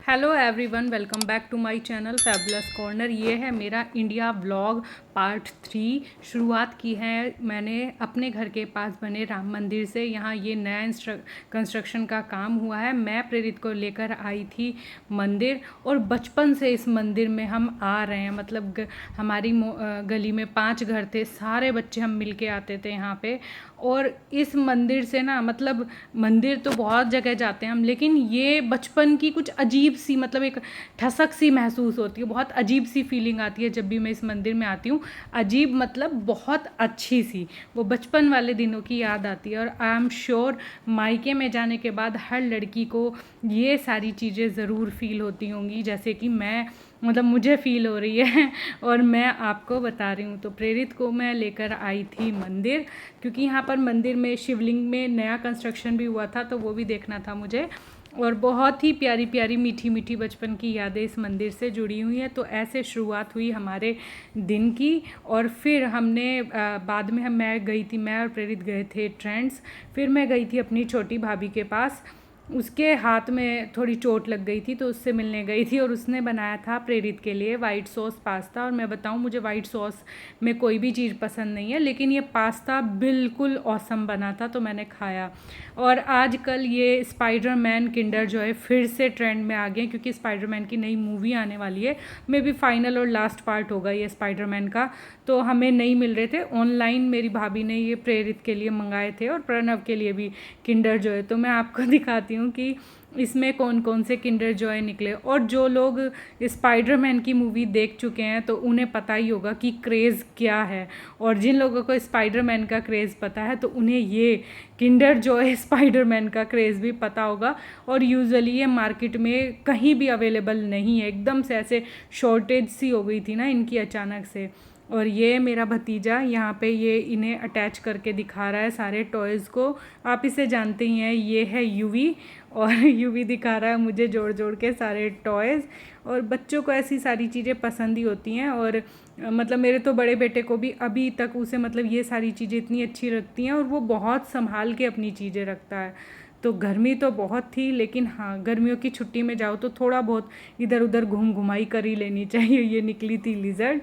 Hello everyone, welcome back to my channel fabulous corner. ये है मेरा इंडिया व्लॉग पार्ट 3। शुरुआत की है मैंने अपने घर के पास बने राम मंदिर से। यहाँ ये नया कंस्ट्रक्शन का काम हुआ है। मैं प्रेरित को लेकर आई थी मंदिर, और बचपन से इस मंदिर में हम आ रहे हैं। मतलब हमारी गली में 5 घर थे, सारे बच्चे हम मिल के आते थे यहाँ पे। और इस मंदिर से ना, मतलब मंदिर तो बहुत जगह जाते हैं हम, लेकिन ये बचपन की कुछ अजीब सी, मतलब एक ठसक सी महसूस होती है। बहुत अजीब सी फीलिंग आती है जब भी मैं इस मंदिर में आती हूँ। अजीब मतलब बहुत अच्छी सी, वो बचपन वाले दिनों की याद आती है। और आई एम श्योर मायके में जाने के बाद हर लड़की को ये सारी चीज़ें ज़रूर फील होती होंगी, जैसे कि मैं, मतलब मुझे फ़ील हो रही है और मैं आपको बता रही हूँ। तो प्रेरित को मैं लेकर आई थी मंदिर, क्योंकि यहाँ पर मंदिर में शिवलिंग में नया कंस्ट्रक्शन भी हुआ था, तो वो भी देखना था मुझे। और बहुत ही प्यारी प्यारी मीठी मीठी बचपन की यादें इस मंदिर से जुड़ी हुई हैं। तो ऐसे शुरुआत हुई हमारे दिन की। और फिर हमने बाद में मैं गई थी, मैं और प्रेरित गए थे ट्रेंड्स। फिर मैं गई थी अपनी छोटी भाभी के पास। उसके हाथ में थोड़ी चोट लग गई थी, तो उससे मिलने गई थी, और उसने बनाया था प्रेरित के लिए वाइट सॉस पास्ता। और मैं बताऊं, मुझे वाइट सॉस में कोई भी चीज़ पसंद नहीं है, लेकिन ये पास्ता बिल्कुल ऑसम बना था, तो मैंने खाया। और आजकल ये स्पाइडरमैन किंडर जॉय फिर से ट्रेंड में आ गए, क्योंकि स्पाइडरमैन की नई मूवी आने वाली है। मे बी फाइनल और लास्ट पार्ट होगा ये स्पाइडरमैन का। तो हमें नहीं मिल रहे थे ऑनलाइन, मेरी भाभी ने ये प्रेरित के लिए मंगाए थे, और प्रणव के लिए भी किंडर जॉय। तो मैं आपको दिखाती हूँ कि इसमें कौन कौन से किंडर जॉय निकले। और जो लोग स्पाइडरमैन की मूवी देख चुके हैं तो उन्हें पता ही होगा कि क्रेज़ क्या है। और जिन लोगों को स्पाइडरमैन का क्रेज़ पता है तो उन्हें ये किंडर जॉय स्पाइडरमैन का क्रेज़ भी पता होगा। और यूजुअली ये मार्केट में कहीं भी अवेलेबल नहीं है, एकदम से ऐसे शॉर्टेज सी हो गई थी ना इनकी अचानक से। और ये मेरा भतीजा यहाँ पे ये इन्हें अटैच करके दिखा रहा है सारे टॉयज़ को। आप इसे जानते ही हैं, ये है यूवी। और यूवी दिखा रहा है मुझे जोड़ जोड़ के सारे टॉयज़। और बच्चों को ऐसी सारी चीज़ें पसंद ही होती हैं। और मतलब मेरे तो बड़े बेटे को भी अभी तक उसे, मतलब ये सारी चीज़ें इतनी अच्छी लगती हैं, और वो बहुत संभाल के अपनी चीज़ें रखता है। तो गर्मी तो बहुत थी, लेकिन हाँ, गर्मियों की छुट्टी में जाओ तो थोड़ा बहुत इधर उधर घूम घुमाई कर ही लेनी चाहिए। ये निकली थी लिजर्ड।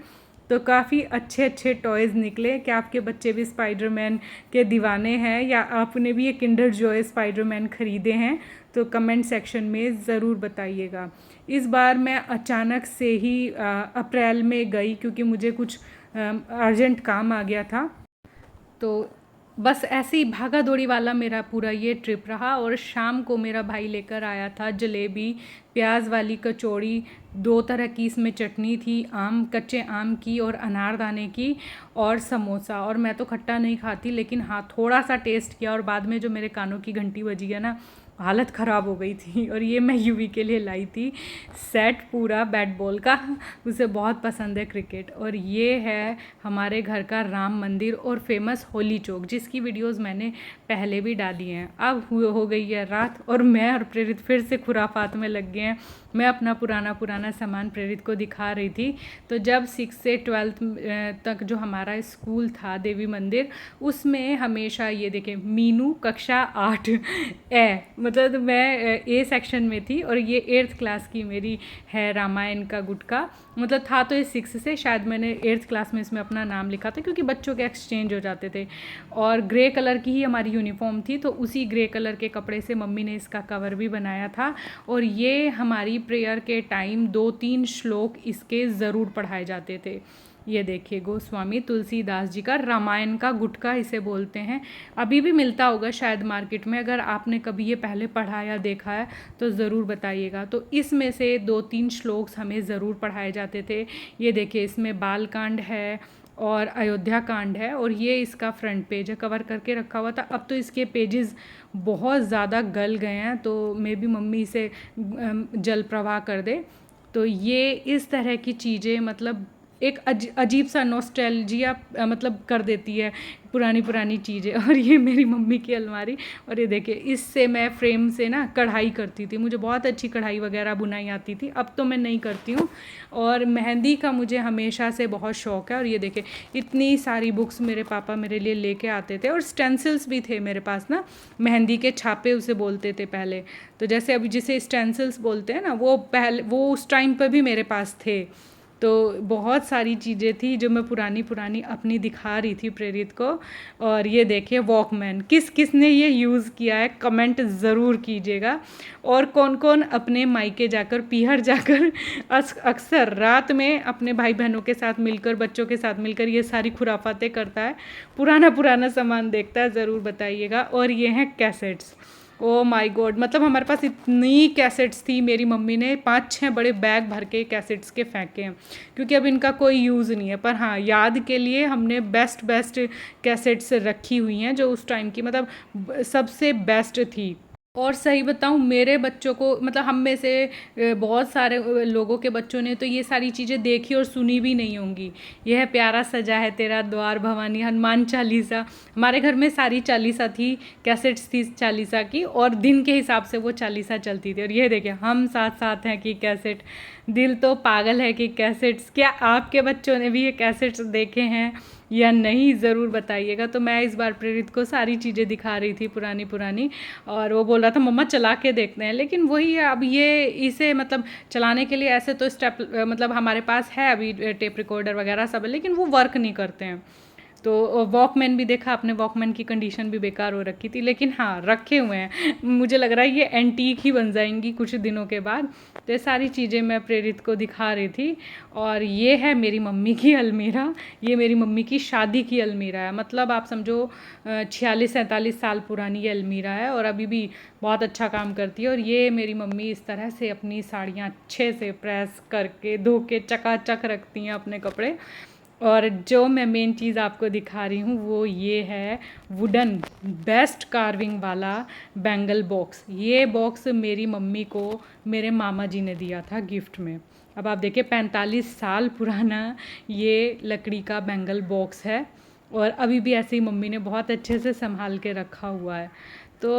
तो काफ़ी अच्छे अच्छे टॉयज़ निकले। क्या आपके बच्चे भी स्पाइडरमैन के दीवाने हैं, या आपने भी ये किंडर जॉय स्पाइडरमैन ख़रीदे हैं? तो कमेंट सेक्शन में ज़रूर बताइएगा। इस बार मैं अचानक से ही अप्रैल में गई, क्योंकि मुझे कुछ अर्जेंट काम आ गया था। तो बस ऐसे ही भागा दौड़ी वाला मेरा पूरा ये ट्रिप रहा। और शाम को मेरा भाई लेकर आया था जलेबी, प्याज वाली कचौड़ी, 2 तरह की इसमें चटनी थी, आम, कच्चे आम की और अनारदाने की, और समोसा। और मैं तो खट्टा नहीं खाती, लेकिन हाँ, थोड़ा सा टेस्ट किया। और बाद में जो मेरे कानों की घंटी बजी है ना, हालत ख़राब हो गई थी। और ये मैं यूवी के लिए लाई थी सेट पूरा बैट बॉल का, उसे बहुत पसंद है क्रिकेट। और ये है हमारे घर का राम मंदिर और फेमस होली चौक, जिसकी वीडियोस मैंने पहले भी डाली हैं। अब हो गई है रात, और मैं और प्रेरित फिर से खुराफात में लग गए हैं। मैं अपना पुराना सामान प्रेरित को दिखा रही थी। तो जब 6 से 12 तक जो हमारा स्कूल था देवी मंदिर, उसमें हमेशा ये देखें, मीनू कक्षा 8 ए, मतलब मैं ए सेक्शन में थी, और ये 8th क्लास की मेरी है रामायण का गुटका। मतलब था तो ये 6 से, शायद मैंने 8th क्लास में इसमें अपना नाम लिखा था, क्योंकि बच्चों के एक्सचेंज हो जाते थे। और ग्रे कलर की ही हमारी यूनिफॉर्म थी, तो उसी ग्रे कलर के कपड़े से मम्मी ने इसका कवर भी बनाया था। और ये हमारी प्रेयर के टाइम 2-3 श्लोक इसके ज़रूर पढ़ाए जाते थे। ये देखिए, गोस्वामी तुलसीदास जी का रामायण का गुटका इसे बोलते हैं। अभी भी मिलता होगा शायद मार्केट में। अगर आपने कभी ये पहले पढ़ा या देखा है तो ज़रूर बताइएगा। तो इसमें से 2-3 श्लोक्स हमें ज़रूर पढ़ाए जाते थे। ये देखिए, इसमें बालकांड है और अयोध्या कांड है, और ये इसका फ्रंट पेज है, कवर करके रखा हुआ था। अब तो इसके पेजेस बहुत ज़्यादा गल गए हैं, तो मे भी मम्मी इसे जल प्रवाह कर दे। तो ये इस तरह की चीज़ें, मतलब एक अजीब सा नॉस्टैल्जिया मतलब कर देती है पुरानी पुरानी चीज़ें। और ये मेरी मम्मी की अलमारी, और ये देखिए इससे मैं फ्रेम से ना कढ़ाई करती थी, मुझे बहुत अच्छी कढ़ाई वगैरह बुनाई आती थी, अब तो मैं नहीं करती हूँ। और मेहंदी का मुझे हमेशा से बहुत शौक़ है। और ये देखिए इतनी सारी बुक्स मेरे पापा मेरे लिए लेके आते थे, और स्टेंसिल्स भी थे मेरे पास ना, मेहंदी के छापे उसे बोलते थे पहले। तो जैसे अभी जिसे स्टेंसिल्स बोलते हैं ना, वो पहले वो उस टाइम पर भी मेरे पास थे। तो बहुत सारी चीज़ें थी जो मैं पुरानी पुरानी अपनी दिखा रही थी प्रेरित को। और ये देखिए वॉकमैन, किस किस ने ये यूज़ किया है कमेंट ज़रूर कीजिएगा। और कौन कौन अपने मायके जाकर, पीहर जाकर अक्सर रात में अपने भाई बहनों के साथ मिलकर, बच्चों के साथ मिलकर ये सारी खुराफातें करता है, पुराना पुराना सामान देखता है, ज़रूर बताइएगा। और ये हैं कैसेट्स, ओ माय गॉड, मतलब हमारे पास इतनी कैसेट्स थी, मेरी मम्मी ने 5-6 बड़े बैग भर के कैसेट्स के फेंके हैं, क्योंकि अब इनका कोई यूज़ नहीं है। पर हाँ, याद के लिए हमने बेस्ट बेस्ट कैसेट्स रखी हुई हैं, जो उस टाइम की मतलब सबसे बेस्ट थी। और सही बताऊँ, मेरे बच्चों को मतलब हम में से बहुत सारे लोगों के बच्चों ने तो ये सारी चीज़ें देखी और सुनी भी नहीं होंगी। यह प्यारा सजा है तेरा द्वार भवानी, हनुमान चालीसा, हमारे घर में सारी चालीसा थी, कैसेट्स थी चालीसा की, और दिन के हिसाब से वो चालीसा चलती थी। और ये देखिए हम साथ साथ हैं कि कैसेट, दिल तो पागल है कि कैसेट्स। क्या आपके बच्चों ने भी ये कैसेट्स देखे हैं या नहीं, ज़रूर बताइएगा। तो मैं इस बार प्रेरित को सारी चीज़ें दिखा रही थी पुरानी पुरानी, और वो बोल रहा था मम्मा चला के देखते हैं। लेकिन वही है, अब ये इसे मतलब चलाने के लिए ऐसे तो स्टेप मतलब हमारे पास है अभी टेप रिकॉर्डर वगैरह सब, लेकिन वो वर्क नहीं करते हैं। तो वॉकमैन भी देखा आपने, वॉकमैन की कंडीशन भी बेकार हो रखी थी, लेकिन हाँ रखे हुए हैं। मुझे लग रहा है ये एंटीक ही बन जाएंगी कुछ दिनों के बाद। तो ये सारी चीज़ें मैं प्रेरित को दिखा रही थी। और ये है मेरी मम्मी की अलमीरा, ये मेरी मम्मी की शादी की अलमीरा है, मतलब आप समझो 46-47 साल पुरानी ये अलमीरा है, और अभी भी बहुत अच्छा काम करती है। और ये मेरी मम्मी इस तरह से अपनी साड़ियाँ अच्छे से प्रेस करके धो के चकाचक रखती हैं अपने कपड़े। और जो मैं मेन चीज़ आपको दिखा रही हूँ वो ये है वुडन बेस्ट कार्विंग वाला बैंगल बॉक्स। ये बॉक्स मेरी मम्मी को मेरे मामा जी ने दिया था गिफ्ट में। अब आप देखिए 45 साल पुराना ये लकड़ी का बैंगल बॉक्स है, और अभी भी ऐसे ही मम्मी ने बहुत अच्छे से संभाल के रखा हुआ है। तो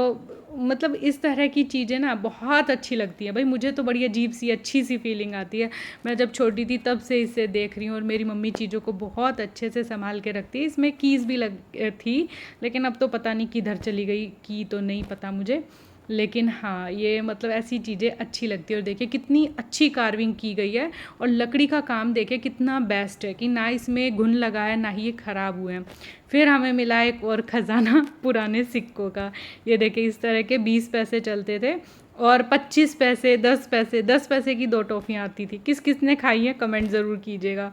मतलब इस तरह की चीज़ें ना बहुत अच्छी लगती है भाई, मुझे तो बड़ी अजीब सी अच्छी सी फीलिंग आती है। मैं जब छोटी थी तब से इसे देख रही हूँ, और मेरी मम्मी चीज़ों को बहुत अच्छे से संभाल के रखती है। इसमें कीज़ भी लग थी, लेकिन अब तो पता नहीं किधर चली गई, की तो नहीं पता मुझे। लेकिन हाँ, ये मतलब ऐसी चीज़ें अच्छी लगती है। और देखिए कितनी अच्छी कार्विंग की गई है, और लकड़ी का काम देखिए कितना बेस्ट है कि ना इसमें घुन लगा है ना ही ये ख़राब हुए हैं। फिर हमें मिला एक और ख़जाना पुराने सिक्कों का। ये देखिए इस तरह के 20 पैसे चलते थे, और 25 पैसे, 10 पैसे, 10 पैसे की 2 टॉफ़ियाँ आती थी। किस किस ने खाई है कमेंट ज़रूर कीजिएगा।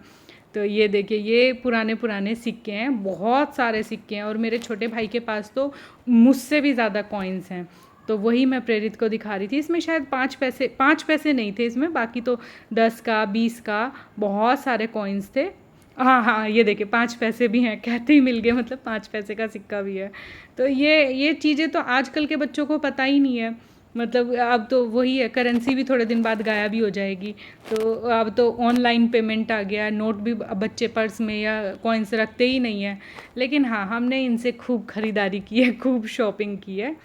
तो ये देखिए ये पुराने पुराने सिक्के हैं, बहुत सारे सिक्के हैं, और मेरे छोटे भाई के पास तो मुझसे भी ज़्यादा कॉइन्स हैं। तो वही मैं प्रेरित को दिखा रही थी। इसमें शायद 5 पैसे नहीं थे इसमें, बाकी तो 10 का, 20 का बहुत सारे कॉइन्स थे। हाँ हाँ, ये देखिए 5 पैसे भी हैं, कहते ही मिल गए, मतलब 5 पैसे का सिक्का भी है। तो ये चीज़ें तो आजकल के बच्चों को पता ही नहीं है। मतलब अब तो वही है, करेंसी भी थोड़े दिन बाद गायब ही हो जाएगी। तो अब तो ऑनलाइन पेमेंट आ गया, नोट भी अब बच्चे पर्स में या कॉइन्स रखते ही नहीं हैं। लेकिन हाँ, हमने इनसे खूब ख़रीदारी की है, खूब शॉपिंग की है।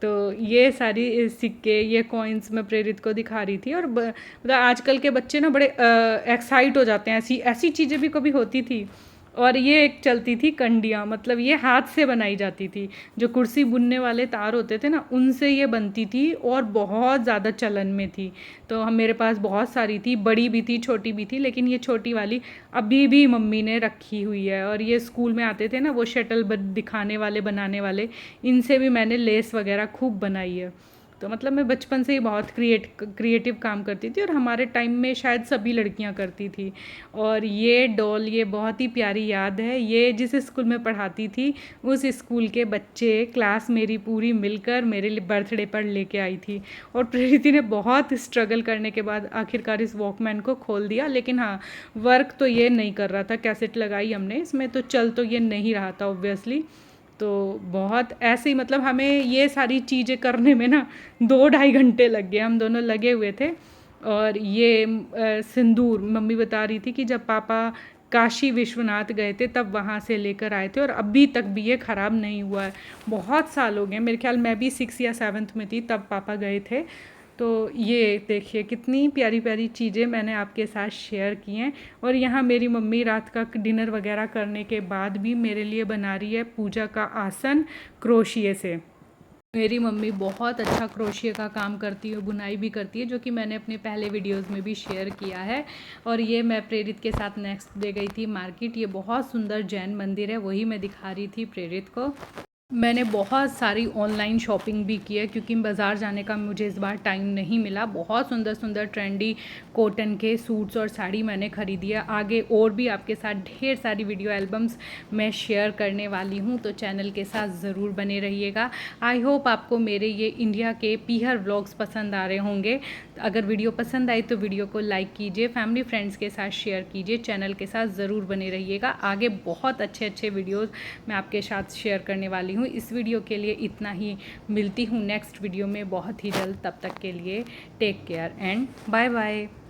तो ये सारी सिक्के, ये कॉइन्स मैं प्रेरित को दिखा रही थी। और मतलब आजकल के बच्चे ना बड़े एक्साइट हो जाते हैं, ऐसी ऐसी चीज़ें भी कभी होती थी। और ये एक चलती थी कंडियाँ, मतलब ये हाथ से बनाई जाती थी, जो कुर्सी बुनने वाले तार होते थे ना, उनसे ये बनती थी, और बहुत ज़्यादा चलन में थी। तो हम मेरे पास बहुत सारी थी, बड़ी भी थी छोटी भी थी, लेकिन ये छोटी वाली अभी भी मम्मी ने रखी हुई है। और ये स्कूल में आते थे ना वो शटल दिखाने वाले, बनाने वाले, इनसे भी मैंने लेस वगैरह खूब बनाई है। तो मतलब मैं बचपन से ही बहुत क्रिएटिव काम करती थी, और हमारे टाइम में शायद सभी लड़कियां करती थी। और ये डॉल, ये बहुत ही प्यारी याद है, ये जिस स्कूल में पढ़ाती थी उस स्कूल के बच्चे, क्लास मेरी पूरी मिलकर मेरे बर्थडे पर लेके आई थी। और प्रीति ने बहुत स्ट्रगल करने के बाद आखिरकार इस वॉकमैन को खोल दिया। लेकिन हाँ, वर्क तो ये नहीं कर रहा था, कैसेट लगाई हमने इसमें तो चल तो ये नहीं रहा था ऑब्वियसली। तो बहुत ऐसे ही मतलब हमें ये सारी चीज़ें करने में ना 2-2.5 घंटे लग गए, हम दोनों लगे हुए थे। और ये सिंदूर मम्मी बता रही थी कि जब पापा काशी विश्वनाथ गए थे तब वहाँ से लेकर आए थे और अभी तक भी ये ख़राब नहीं हुआ है। बहुत साल हो गए, मेरे ख्याल मैं भी 6 या 7th में थी तब पापा गए थे। तो ये देखिए कितनी प्यारी प्यारी चीज़ें मैंने आपके साथ शेयर की हैं। और यहाँ मेरी मम्मी रात का डिनर वगैरह करने के बाद भी मेरे लिए बना रही है पूजा का आसन क्रोशिए से। मेरी मम्मी बहुत अच्छा क्रोशिया का काम करती है, बुनाई भी करती है, जो कि मैंने अपने पहले वीडियोस में भी शेयर किया है। और ये मैं प्रेरित के साथ नेक्स्ट डे गई थी मार्केट। ये बहुत सुंदर जैन मंदिर है, वही मैं दिखा रही थी प्रेरित को। मैंने बहुत सारी ऑनलाइन शॉपिंग भी की है क्योंकि बाज़ार जाने का मुझे इस बार टाइम नहीं मिला। बहुत सुंदर सुंदर ट्रेंडी कॉटन के सूट्स और साड़ी मैंने ख़रीदी है। आगे और भी आपके साथ ढेर सारी वीडियो एल्बम्स मैं शेयर करने वाली हूँ, तो चैनल के साथ ज़रूर बने रहिएगा। आई होप आपको मेरे ये इंडिया के पीहर व्लॉग्स पसंद आ रहे होंगे। अगर वीडियो पसंद आई तो वीडियो को लाइक कीजिए, फैमिली फ्रेंड्स के साथ शेयर कीजिए, चैनल के साथ ज़रूर बने रहिएगा। आगे बहुत अच्छे अच्छे वीडियोज़ मैं आपके साथ शेयर करने वाली हूँ। इस वीडियो के लिए इतना ही, मिलती हूँ नेक्स्ट वीडियो में बहुत ही जल्द। तब तक के लिए take care and bye bye.